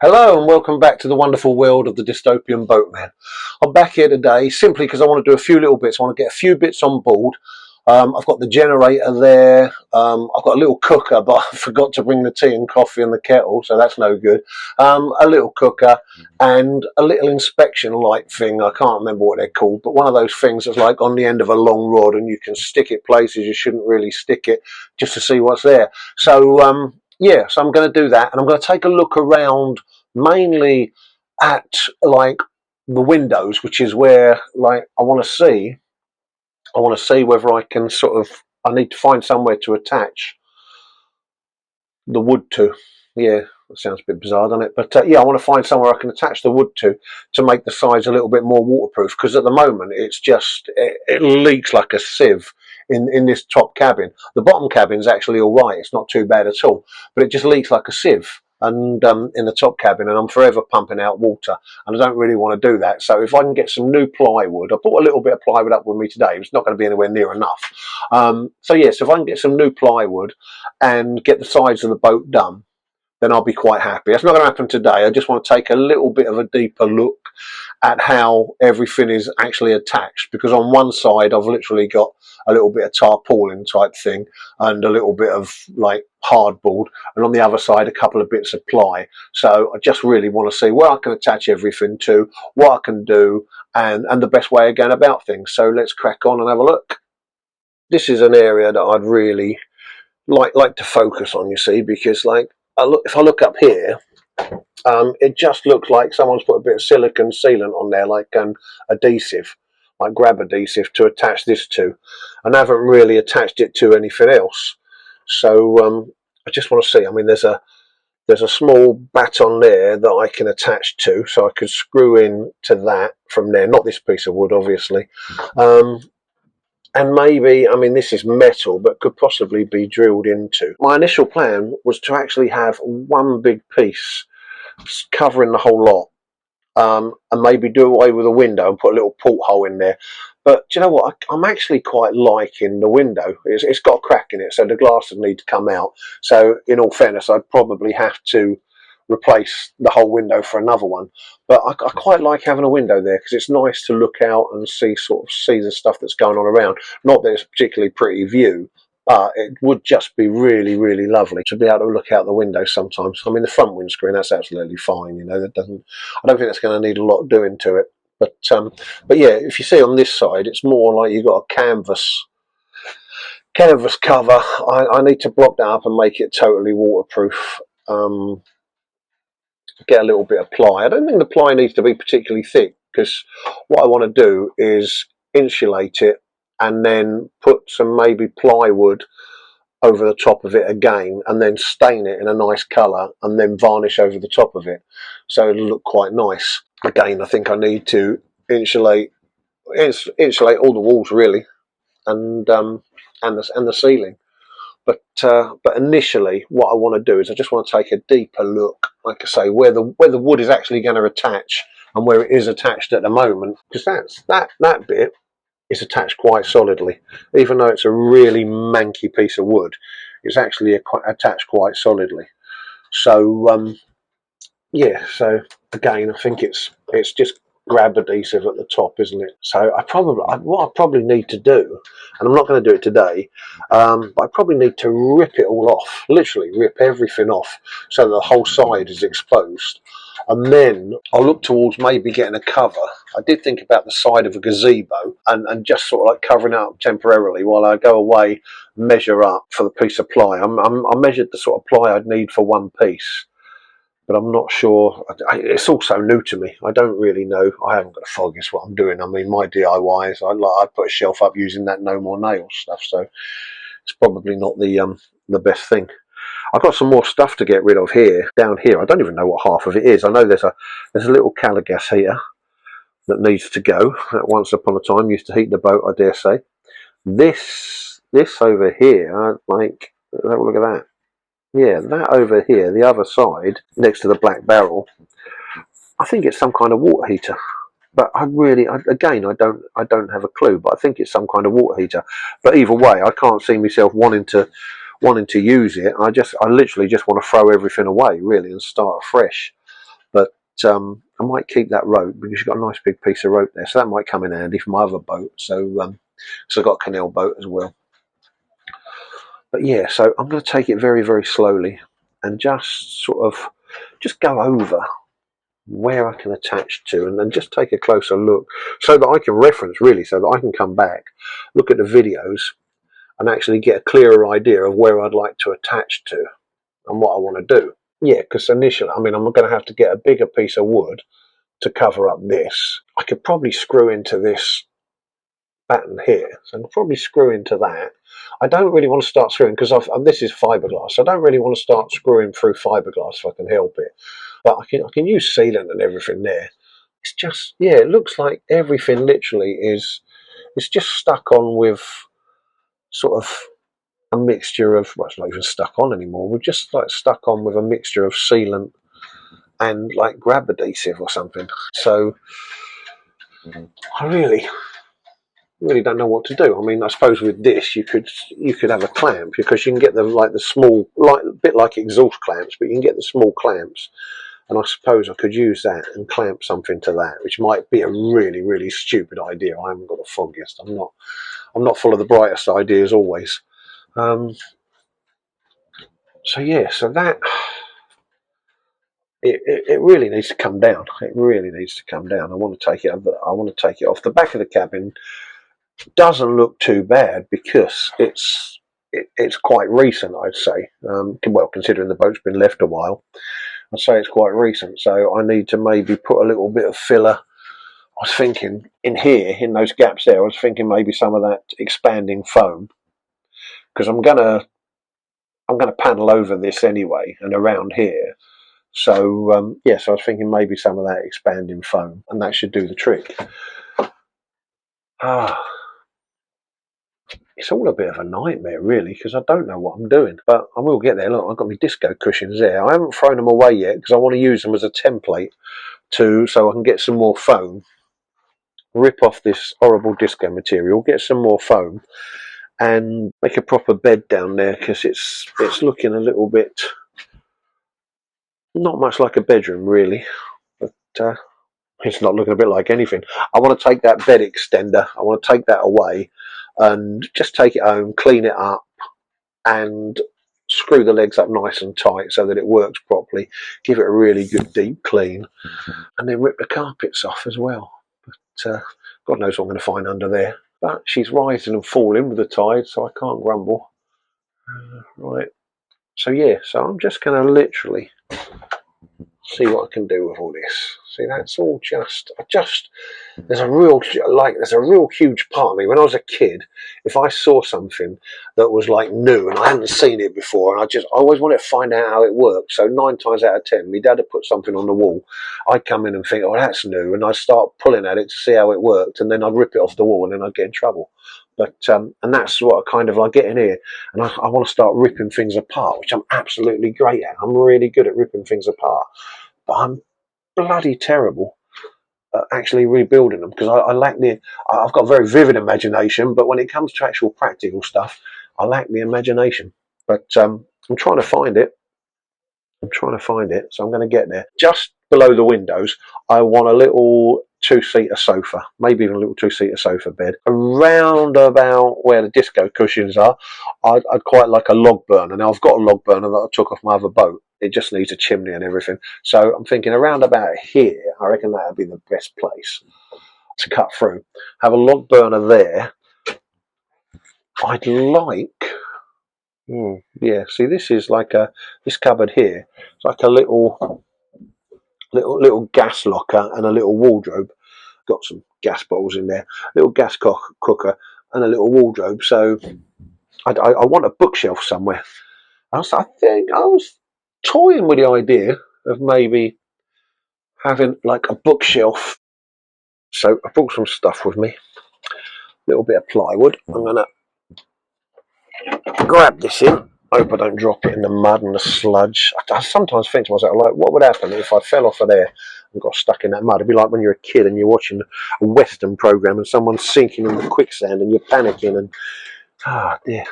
Hello and welcome back to the wonderful world of the Dystopian Boatman. I'm back here today simply because I want to do a few little bits. I want to get a few bits on board. I've got the generator there. I've got a little cooker, but I forgot to bring the tea and coffee in the kettle, so that's no good. A little cooker and a little inspection light thing. I can't remember what they're called, but one of those things that's like on the end of a long rod and you can stick it places you shouldn't really stick it just to see what's there. So yeah, so I'm going to do that, and I'm going to take a look around mainly at like the windows, which is where like I want to see whether I can I need to find somewhere to attach the wood to. Yeah, that sounds a bit bizarre, doesn't it? But yeah, I want to find somewhere I can attach the wood to make the sides a little bit more waterproof, because at the moment it's just it leaks like a sieve in this top cabin. The bottom cabin's actually all right, it's not too bad at all, but it just leaks like a sieve and in the top cabin, and I'm forever pumping out water, and I don't really want to do that. So if I can get some new plywood, I brought a little bit of plywood up with me today. It's not going to be anywhere near enough. So yes, if I can get some new plywood and get the sides of the boat done, then I'll be quite happy. That's not going to happen today. I just want to take a little bit of a deeper look at how everything is actually attached, because on one side I've literally got a little bit of tarpaulin type thing and a little bit of like hardboard, and on the other side a couple of bits of ply. So I just really want to see where I can attach everything to, what I can do, and the best way of going about things. So let's crack on and have a look. This is an area that I'd really like to focus on, you see, because like if I look up here, it just looks like someone's put a bit of silicone sealant on there, like an adhesive, like grab adhesive to attach this to, and I haven't really attached it to anything else. So I just want to see. I mean, there's a small baton there that I can attach to, so I could screw in to that from there. Not this piece of wood, obviously. And maybe, I mean, this is metal, but could possibly be drilled into. My initial plan was to actually have one big piece covering the whole lot, and maybe do away with a window and put a little porthole in there. But do you know what? I'm actually quite liking the window. It's got a crack in it, so the glass would need to come out. So in all fairness, I'd probably have to replace the whole window for another one. But I quite like having a window there, because it's nice to look out and see the stuff that's going on around. Not that it's a particularly pretty view, but it would just be really, really lovely to be able to look out the window sometimes. I mean, the front windscreen, that's absolutely fine, you know. I don't think that's going to need a lot doing to it. But yeah, if you see on this side, it's more like you've got a canvas cover. I need to block that up and make it totally waterproof. Get a little bit of ply. I don't think the ply needs to be particularly thick, because what I want to do is insulate it and then put some maybe plywood over the top of it again, and then stain it in a nice colour and then varnish over the top of it, so it'll look quite nice. Again, I think I need to insulate all the walls really, and the ceiling. But initially, what I want to do is I just want to take a deeper look, like I say, where the wood is actually going to attach and where it is attached at the moment, because that bit is attached quite solidly. Even though it's a really manky piece of wood, it's actually attached quite solidly. So yeah, so again, I think it's just grab adhesive at the top, isn't it? So what I probably need to do, and I'm not going to do it today, but I probably need to rip it all off, literally rip everything off, so that the whole side is exposed. And then I'll look towards maybe getting a cover. I did think about the side of a gazebo and just sort of like covering it up temporarily while I go away, measure up for the piece of ply. I measured the sort of ply I'd need for one piece, but I'm not sure. It's also new to me. I don't really know. I haven't got a foggiest what I'm doing. I mean, my DIY is I put a shelf up using that no more nails stuff, so it's probably not the best thing. I've got some more stuff to get rid of here, down here. I don't even know what half of it is. I know there's a little gas heater that needs to go. That once upon a time used to heat the boat, I dare say. This over here, like, have a look at that. Yeah, that over here, the other side, next to the black barrel, I think it's some kind of water heater. But I don't have a clue, but I think it's some kind of water heater. But either way, I can't see myself wanting to use it. I literally just want to throw everything away, really, and start fresh. I might keep that rope because you've got a nice big piece of rope there, so that might come in handy for my other boat. So I've got a canal boat as well. But yeah, so I'm going to take it very, very slowly and just sort of just go over where I can attach to, and then just take a closer look so that I can reference, really, so that I can come back, look at the videos and actually get a clearer idea of where I'd like to attach to and what I want to do. Yeah, because initially, I mean, I'm going to have to get a bigger piece of wood to cover up this. I could probably screw into this batten here, so I'll probably screw into that. I don't really want to start screwing because this is fiberglass, so I don't really want to start screwing through fiberglass if I can help it. But I can use sealant and everything there. It's just, yeah, it looks like everything literally it's just stuck on with sort of a mixture of, well, it's not even stuck on anymore. We're just like stuck on with a mixture of sealant and like grab adhesive or something. So I really don't know what to do. I mean, I suppose with this you could have a clamp, because you can get the small, like a bit like exhaust clamps, but you can get the small clamps. And I suppose I could use that and clamp something to that, which might be a really, really stupid idea. I haven't got the foggiest. I'm not full of the brightest ideas always. So yeah, so that it really needs to come down. It really needs to come down. I want to take it. I want to take it off. The back of the cabin doesn't look too bad because it's quite recent, I'd say. Well, considering the boat's been left a while, I'd say it's quite recent. So I need to maybe put a little bit of filler. I was thinking in here, in those gaps there, I was thinking maybe some of that expanding foam, because I'm gonna panel over this anyway and around here. So yeah, so I was thinking maybe some of that expanding foam, and that should do the trick. It's all a bit of a nightmare, really, because I don't know what I'm doing, but I will get there. Look, I've got my disco cushions there. I haven't thrown them away yet because I want to use them as a template so I can get some more foam, rip off this horrible disco material, get some more foam, and make a proper bed down there, because it's looking a little bit not much like a bedroom, really, but it's not looking a bit like anything. I want to take that bed extender, I want to take that away and just take it home, clean it up, and screw the legs up nice and tight so that it works properly, give it a really good deep clean, and then rip the carpets off as well. But God knows what I'm going to find under there. But she's rising and falling with the tide, so I can't grumble. Right, so yeah, so I'm just going to literally see what I can do with all this. See, that's all just there's a real huge part of me. When I was a kid, if I saw something that was like new and I hadn't seen it before, and I always wanted to find out how it worked. So 9 times out of 10, my dad had put something on the wall. I'd come in and think, oh, that's new, and I'd start pulling at it to see how it worked, and then I'd rip it off the wall, and then I'd get in trouble. But and that's what I kind of like get in here, and I want to start ripping things apart, which I'm absolutely great at. I'm really good at ripping things apart, but I'm bloody terrible at actually rebuilding them, because I lack I've got a very vivid imagination, but when it comes to actual practical stuff, I lack the imagination. But I'm trying to find it. So I'm going to get there. Just below the windows, I want a little 2-seater sofa, maybe even a little 2-seater sofa bed. Around about where the disco cushions are, I'd quite like a log burner. Now, I've got a log burner that I took off my other boat. It just needs a chimney and everything. So I'm thinking around about here, I reckon that would be the best place to cut through. Have a log burner there. I'd like... yeah, see, this is like this cupboard here. It's like a little gas locker and a little wardrobe. Got some gas bottles in there, little gas cooker and a little wardrobe. So I want a bookshelf somewhere. I was toying with the idea of maybe having like a bookshelf. So I brought some stuff with me, a little bit of plywood. I'm gonna grab this in. Hope I don't drop it in the mud and the sludge. I sometimes think to myself, like, what would happen if I fell off of there and got stuck in that mud? It'd be like when you're a kid and you're watching a Western program and someone's sinking in the quicksand and you're panicking and dear.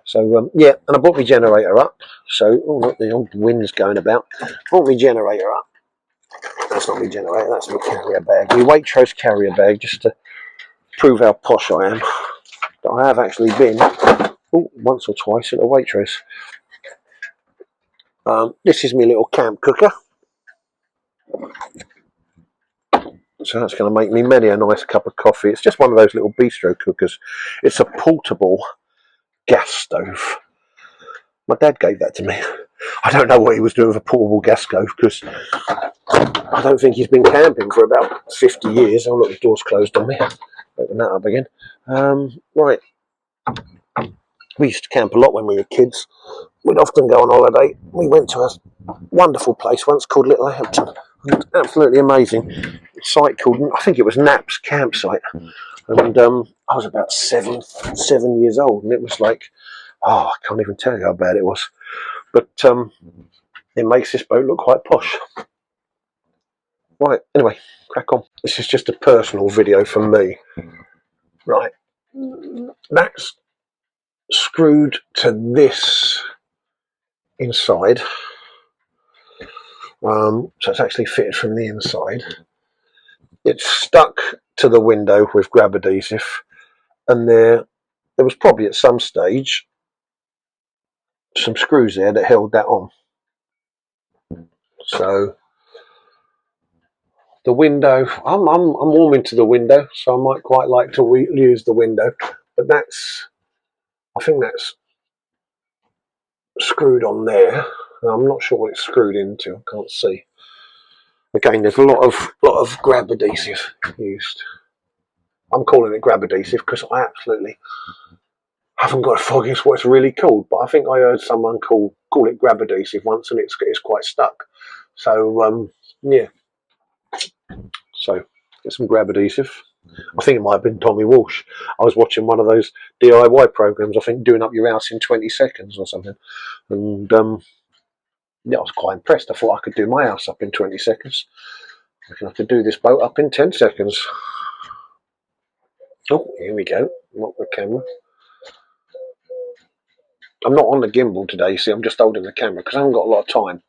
So yeah, and I brought my generator up. So look, the old wind's going about. Brought my generator up. That's not my generator, that's my carrier bag. My Waitrose carrier bag, just to prove how posh I am. But I have actually been once or twice at a Waitrose. This is my little camp cooker. So that's going to make me many a nice cup of coffee. It's just one of those little bistro cookers. It's a portable gas stove. My dad gave that to me. I don't know what he was doing with a portable gas stove, because I don't think he's been camping for about 50 years. Oh look, the door's closed on me. Open that up again. Right. We used to camp a lot when we were kids. We'd often go on holiday. We went to a wonderful place once called Little Hampton. Absolutely amazing. A site called, I think it was Knapp's campsite. And I was about seven years old, and it was like, oh, I can't even tell you how bad it was. But it makes this boat look quite posh. Right, anyway, crack on. This is just a personal video for me. Right, that's screwed to this inside. So it's actually fitted from the inside. It's stuck to the window with grab adhesive, and there was probably at some stage some screws there that held that on. So the window, I'm warming to the window, so I might quite like to use the window, but I think that's screwed on there. I'm not sure what it's screwed into. I can't see. Again, there's a lot of grab adhesive used. I'm calling it grab adhesive because I absolutely haven't got a foggiest what it's really called, but I think I heard someone call it grab adhesive once, and it's quite stuck. So yeah. So get some grab adhesive. I think it might have been Tommy Walsh. I was watching one of those DIY programs, I think, doing up your house in 20 seconds or something. And yeah, I was quite impressed. I thought I could do my house up in 20 seconds. I can have to do this boat up in 10 seconds. Oh, here we go. Not the camera. I'm not on the gimbal today, you see. I'm just holding the camera because I haven't got a lot of time.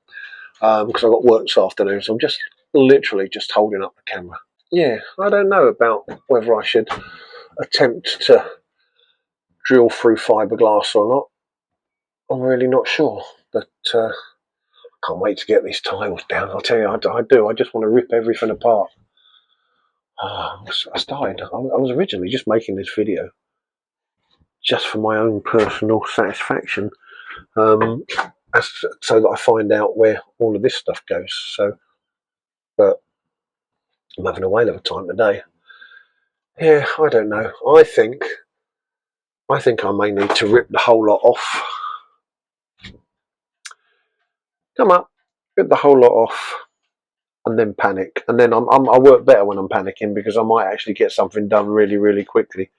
Because I've got work this afternoon, so I'm just literally just holding up the camera. Yeah, I don't know about whether I should attempt to drill through fiberglass or not. I'm really not sure, but I can't wait to get these tiles down. I'll tell you, I do. I just want to rip everything apart. I was originally just making this video just for my own personal satisfaction, so that I find out where all of this stuff goes. So, but I'm having a whale of a time today. Yeah, I don't know. I think I may need to rip the whole lot off. Come up, rip the whole lot off, and then panic. And then I work better when I'm panicking, because I might actually get something done really, really quickly.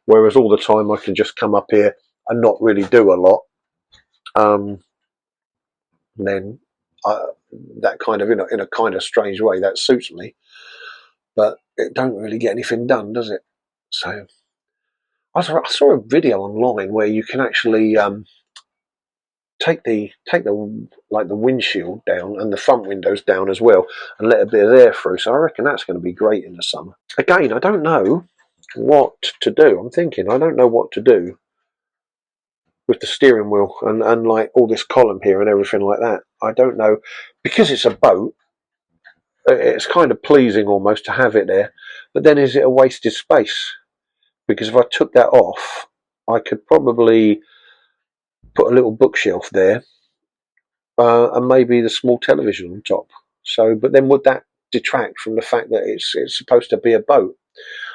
Whereas all the time I can just come up here and not really do a lot. Then that kind of, in a kind of strange way, that suits me. But it don't really get anything done, does it? So I saw a video online where you can actually take the windshield down and the front windows down as well, and let a bit of air through. So I reckon that's going to be great in the summer. Again, I don't know what to do. I'm thinking I don't know what to do with the steering wheel and like all this column here and everything like that. I don't know, because it's a boat. It's kind of pleasing almost to have it there, but then is it a wasted space? Because if I took that off, I could probably put a little bookshelf there, and maybe the small television on top. So, but then would that detract from the fact that it's supposed to be a boat?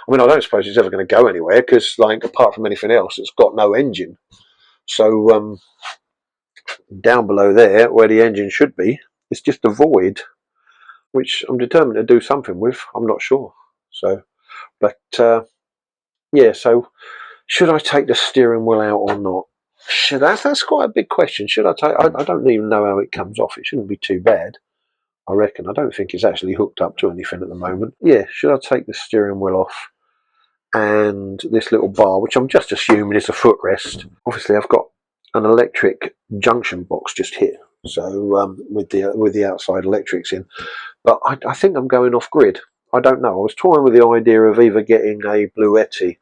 I mean, I don't suppose it's ever going to go anywhere, because, like, apart from anything else, it's got no engine. So down below there, where the engine should be, it's just a void, which I'm determined to do something with. I'm not sure. So, but yeah. So, should I take the steering wheel out or not? That's quite a big question. Should I take? I don't even know how it comes off. It shouldn't be too bad, I reckon. I don't think it's actually hooked up to anything at the moment. Yeah, should I take the steering wheel off and this little bar, which I'm just assuming is a footrest? Obviously, I've got an electric junction box just here, so with the outside electrics in. But I think I'm going off grid. I don't know. I was toying with the idea of either getting a Bluetti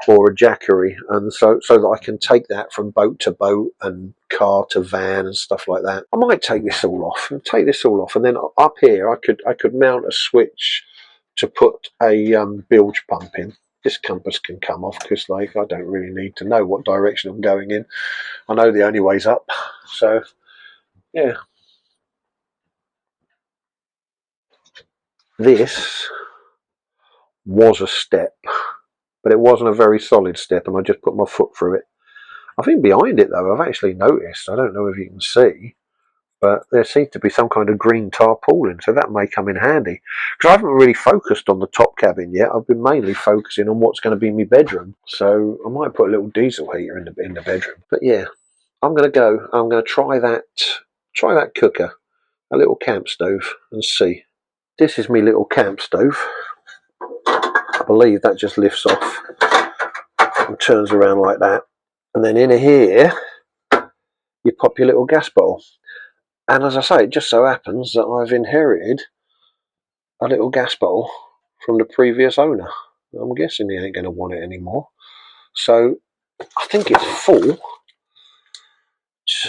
or a Jackery, and so that I can take that from boat to boat and car to van and stuff like that. I might take this all off, and then up here I could mount a switch to put a bilge pump in. This compass can come off because like I don't really need to know what direction I'm going in. I know the only way's up, so yeah. This was a step, but it wasn't a very solid step, and I just put my foot through it. I think behind it though, I've actually noticed, I don't know if you can see, but there seems to be some kind of green tarpaulin, so that may come in handy. Because I haven't really focused on the top cabin yet. I've been mainly focusing on what's going to be my bedroom. So I might put a little diesel heater in the bedroom. But yeah, I'm going to try that cooker, a little camp stove, and see. This is my little camp stove. I believe that just lifts off and turns around like that. And then in here, you pop your little gas bottle. And as I say, it just so happens that I've inherited a little gas bottle from the previous owner. I'm guessing he ain't going to want it anymore. So I think it's full.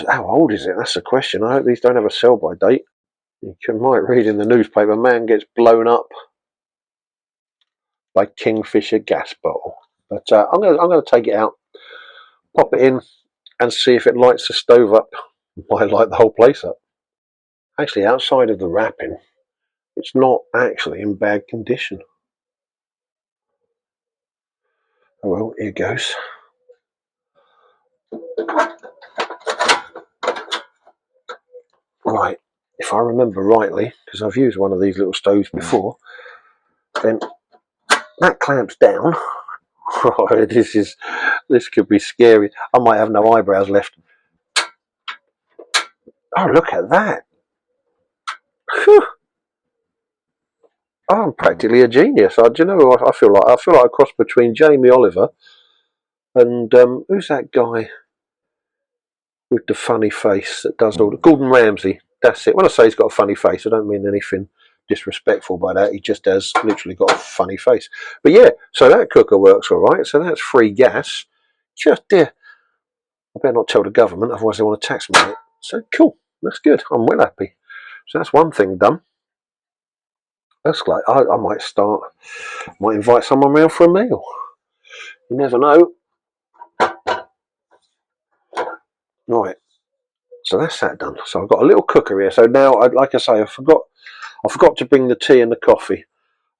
How old is it? That's the question. I hope these don't have a sell-by date. You might read in the newspaper, man gets blown up by Kingfisher gas bottle. But I'm going to take it out, pop it in, and see if it lights the stove up. It might light the whole place up. Actually, outside of the wrapping, it's not actually in bad condition. Oh well, here goes. Right, if I remember rightly, because I've used one of these little stoves before, then that clamps down. Right, this could be scary. I might have no eyebrows left. Oh, look at that! Whew. Oh, I'm practically a genius. Do you know? I feel like a cross between Jamie Oliver and who's that guy with the funny face that does all the Gordon Ramsay. That's it. When I say he's got a funny face, I don't mean anything disrespectful by that. He just has literally got a funny face. But yeah, so that cooker works all right. So that's free gas. Just dear. I better not tell the government, otherwise they want to tax me on it. So cool. That's good. I'm well happy. So that's one thing done. That's like I might invite someone round for a meal. You never know. Right. So that's that done. So I've got a little cooker here. So now, like I say, I forgot to bring the tea and the coffee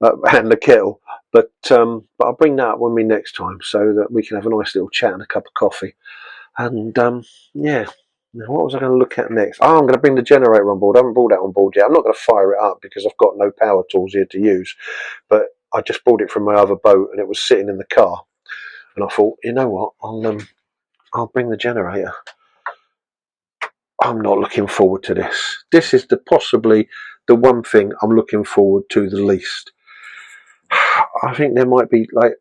and the kettle. But I'll bring that up with me next time so that we can have a nice little chat and a cup of coffee. And yeah. Now, what was I going to look at next? Oh, I'm going to bring the generator on board. I haven't brought that on board yet. I'm not going to fire it up because I've got no power tools here to use. But I just bought it from my other boat and it was sitting in the car. And I thought, you know what? I'll bring the generator. I'm not looking forward to this. This is possibly the one thing I'm looking forward to the least. I think there might be like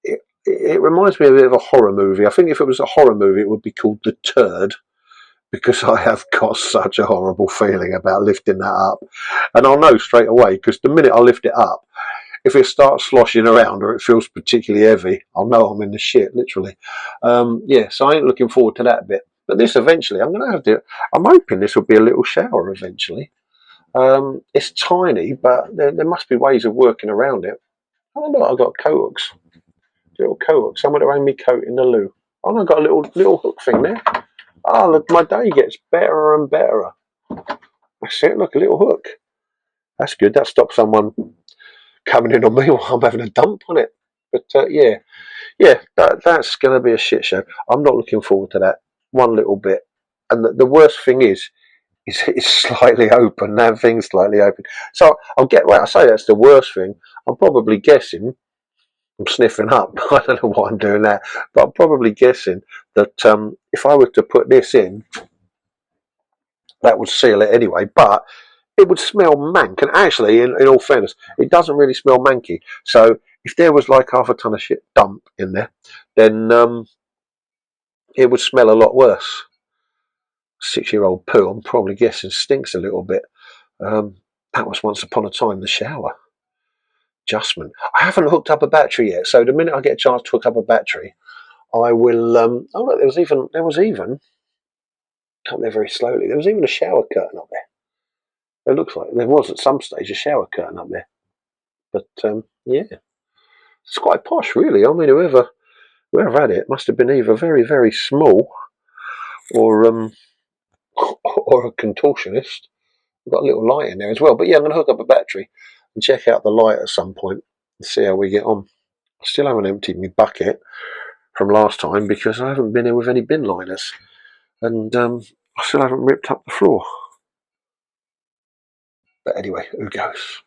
it reminds me a bit of a horror movie. I think if it was a horror movie, it would be called The Turd, because I have got such a horrible feeling about lifting that up. And I'll know straight away, because the minute I lift it up, if it starts sloshing around or it feels particularly heavy, I'll know I'm in the shit, literally. Yeah, so I ain't looking forward to that bit. But this eventually, I'm going to have to, I'm hoping this will be a little shower eventually. It's tiny, but there must be ways of working around it. Oh, look, I've got coat hooks. Little coat hooks. Someone to hang me coat in the loo. Oh, I've got a little hook thing there. Oh, look, my day gets better and better. That's it, look, a little hook. That's good. That stops someone coming in on me while I'm having a dump on it. But yeah, that's going to be a shit show. I'm not looking forward to that one little bit. And the worst thing is it's slightly open. That thing's slightly open. So I say that's the worst thing. I'm probably guessing. I'm sniffing up. I don't know why I'm doing that, but I'm probably guessing that if I were to put this in, that would seal it anyway. But it would smell mank. And actually, in all fairness, it doesn't really smell manky. So if there was like half a ton of shit dump in there, then it would smell a lot worse. 6-year-old poo, I'm probably guessing, stinks a little bit. That was once upon a time the shower adjustment. I haven't hooked up a battery yet, so the minute I get a chance to hook up a battery, I will. Oh look, there was even. Come there very slowly. There was even a shower curtain up there. It looks like there was at some stage a shower curtain up there. But yeah, it's quite posh, really. I mean, whoever had it must have been either very, very small or or a contortionist. We've got a little light in there as well. But yeah, I'm going to hook up a battery and check out the light at some point and see how we get on. I still haven't emptied my bucket from last time because I haven't been here with any bin liners, and I still haven't ripped up the floor. But anyway, who goes?